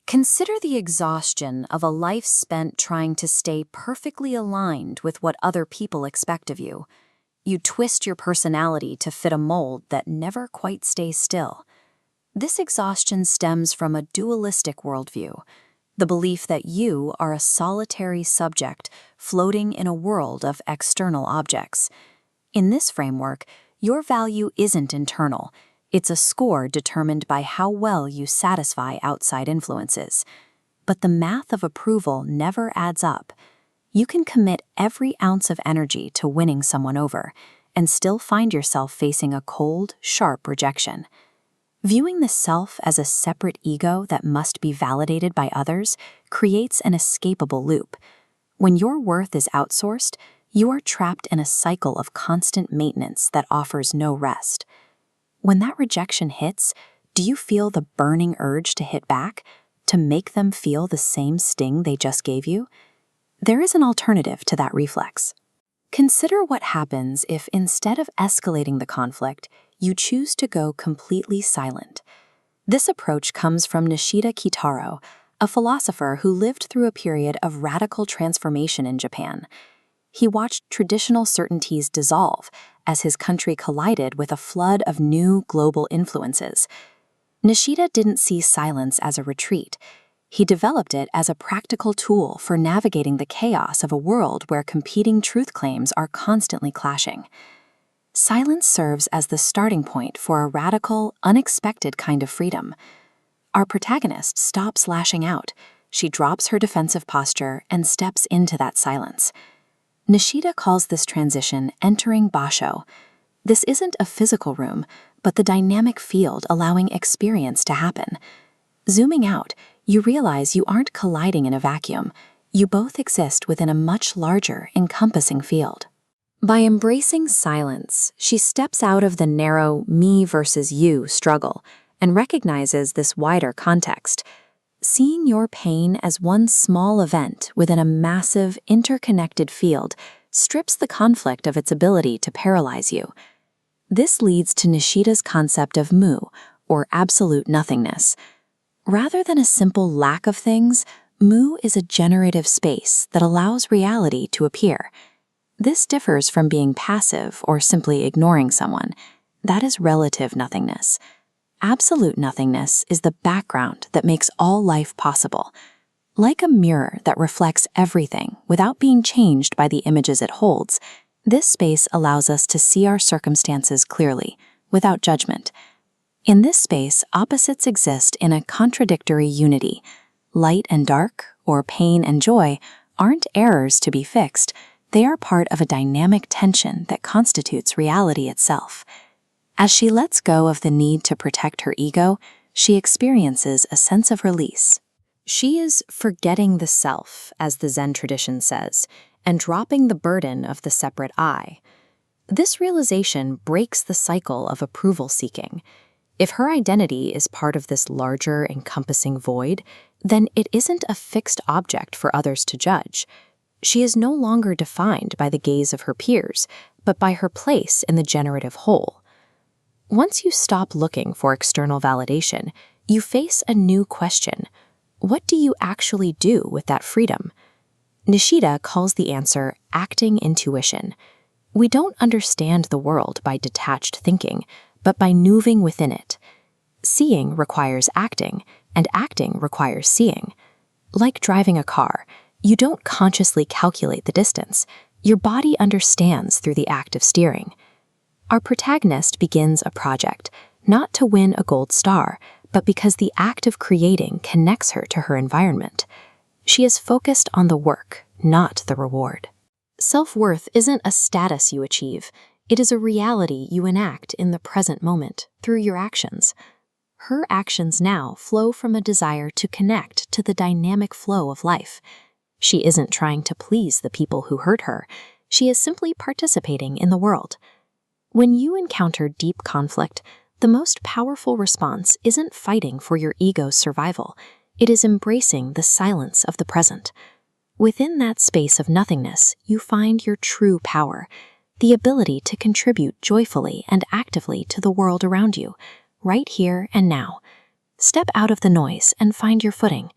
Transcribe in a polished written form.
Consider the exhaustion of a life spent trying to stay perfectly aligned with what other people expect of you. You twist your personality to fit a mold that never quite stays still. This exhaustion stems from a dualistic worldview, the belief that you are a solitary subject floating in a world of external objects. In this framework, your value isn't internal. It's a score determined by how well you satisfy outside influences. But the math of approval never adds up. You can commit every ounce of energy to winning someone over and still find yourself facing a cold, sharp rejection. Viewing the self as a separate ego that must be validated by others creates an escapable loop. When your worth is outsourced, you are trapped in a cycle of constant maintenance that offers no rest. When that rejection hits, do you feel the burning urge to hit back, to make them feel the same sting they just gave you? There is an alternative to that reflex. Consider what happens if, instead of escalating the conflict, you choose to go completely silent. This approach comes from Nishida Kitaro, a philosopher who lived through a period of radical transformation in Japan. He watched traditional certainties dissolve as his country collided with a flood of new global influences. Nishida didn't see silence as a retreat. He developed it as a practical tool for navigating the chaos of a world where competing truth claims are constantly clashing. Silence serves as the starting point for a radical, unexpected kind of freedom. Our protagonist stops lashing out. She drops her defensive posture and steps into that silence. Nishida calls this transition entering Basho. This isn't a physical room, but the dynamic field allowing experience to happen. Zooming out, you realize you aren't colliding in a vacuum. You both exist within a much larger, encompassing field. By embracing silence, she steps out of the narrow me versus you struggle and recognizes this wider context. Seeing your pain as one small event within a massive, interconnected field strips the conflict of its ability to paralyze you. This leads to Nishida's concept of mu, or absolute nothingness. Rather than a simple lack of things, mu is a generative space that allows reality to appear. This differs from being passive or simply ignoring someone. That is relative nothingness. Absolute nothingness is the background that makes all life possible. Like a mirror that reflects everything without being changed by the images it holds, this space allows us to see our circumstances clearly, without judgment. In this space, opposites exist in a contradictory unity. Light and dark, or pain and joy, aren't errors to be fixed. They are part of a dynamic tension that constitutes reality itself. As she lets go of the need to protect her ego, she experiences a sense of release. She is forgetting the self, as the Zen tradition says, and dropping the burden of the separate I. This realization breaks the cycle of approval seeking. If her identity is part of this larger, encompassing void, then it isn't a fixed object for others to judge. She is no longer defined by the gaze of her peers, but by her place in the generative whole. Once you stop looking for external validation, you face a new question. What do you actually do with that freedom? Nishida calls the answer acting intuition. We don't understand the world by detached thinking, but by moving within it. Seeing requires acting, and acting requires seeing. Like driving a car, you don't consciously calculate the distance. Your body understands through the act of steering. Our protagonist begins a project, not to win a gold star, but because the act of creating connects her to her environment. She is focused on the work, not the reward. Self-worth isn't a status you achieve. It is a reality you enact in the present moment through your actions. Her actions now flow from a desire to connect to the dynamic flow of life. She isn't trying to please the people who hurt her. She is simply participating in the world. When you encounter deep conflict, the most powerful response isn't fighting for your ego's survival. It is embracing the silence of the present. Within that space of nothingness, you find your true power, the ability to contribute joyfully and actively to the world around you, right here and now. Step out of the noise and find your footing.